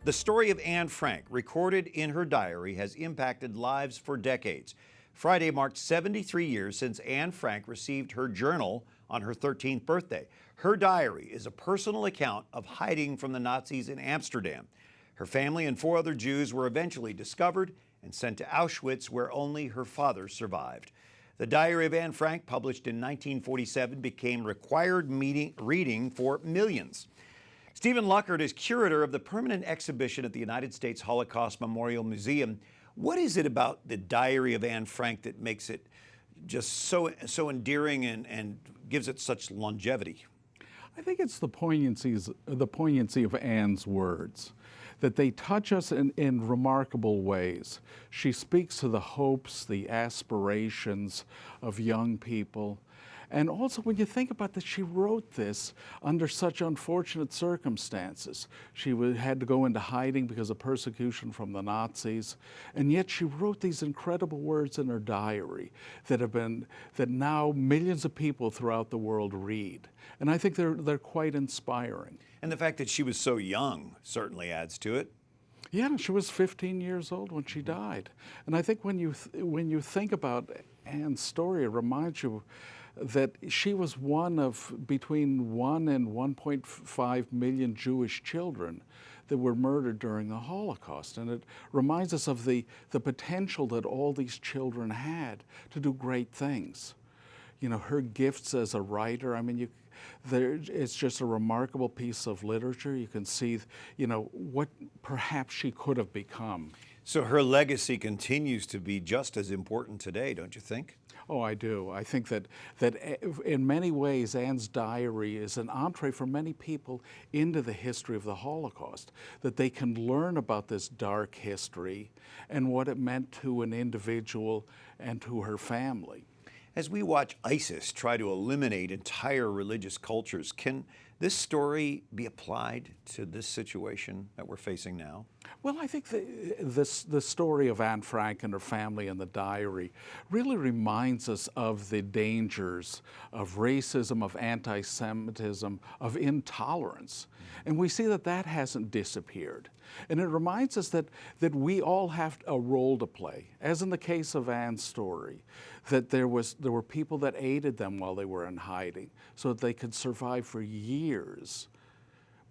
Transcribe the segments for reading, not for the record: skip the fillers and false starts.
The story of Anne Frank, recorded in her diary, has impacted lives for decades. Friday marked 73 years since Anne Frank received her journal on her 13th birthday. Her diary is a personal account of hiding from the Nazis in Amsterdam. Her family and 4 other Jews were eventually discovered and sent to Auschwitz, where only her father survived. The Diary of Anne Frank, published in 1947, became required reading for millions. Steven Luckert is curator of the permanent exhibition at the United States Holocaust Memorial Museum. What is it about the Diary of Anne Frank that makes it just so endearing and gives it such longevity? I think it's the poignancy of Anne's words, that they touch us in remarkable ways. She speaks to the hopes, the aspirations of young people. And also, when you think about that, she wrote this under such unfortunate circumstances. She had to go into hiding because of persecution from the Nazis, and yet she wrote these incredible words in her diary that now millions of people throughout the world read. And I think they're quite inspiring. And the fact that she was so young certainly adds to it. Yeah, she was 15 years old when she died. And I think when you think about Anne's story, it reminds you that she was one of between 1 and 1.5 million Jewish children that were murdered during the Holocaust. And it reminds us of the potential that all these children had to do great things. You know, her gifts as a writer, I mean, it's just a remarkable piece of literature. You can see, you know, what perhaps she could have become. So her legacy continues to be just as important today, don't you think? Oh, I do. I think that in many ways, Anne's diary is an entree for many people into the history of the Holocaust, that they can learn about this dark history and what it meant to an individual and to her family. As we watch ISIS try to eliminate entire religious cultures, can this story be applied to this situation that we're facing now? Well, I think the story of Anne Frank and her family in the diary really reminds us of the dangers of racism, of anti-Semitism, of intolerance. And we see that hasn't disappeared. And it reminds us that we all have a role to play, as in the case of Anne's story, that there were people that aided them while they were in hiding so that they could survive for years.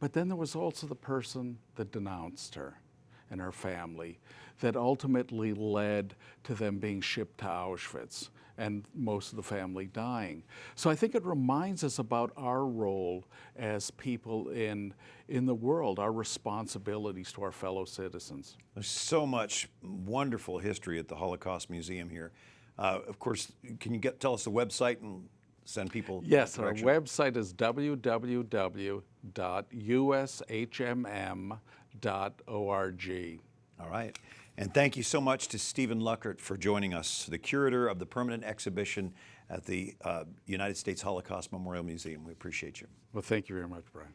But then there was also the person that denounced her and her family, that ultimately led to them being shipped to Auschwitz and most of the family dying. So I think it reminds us about our role as people in the world, our responsibilities to our fellow citizens. There's so much wonderful history at the Holocaust Museum here. Of course, can you tell us the website and send people? Yes, our website is www.ushmm.org. All right. And thank you so much to Steven Luckert for joining us, the curator of the permanent exhibition at the United States Holocaust Memorial Museum. We appreciate you. Well, thank you very much, Brian.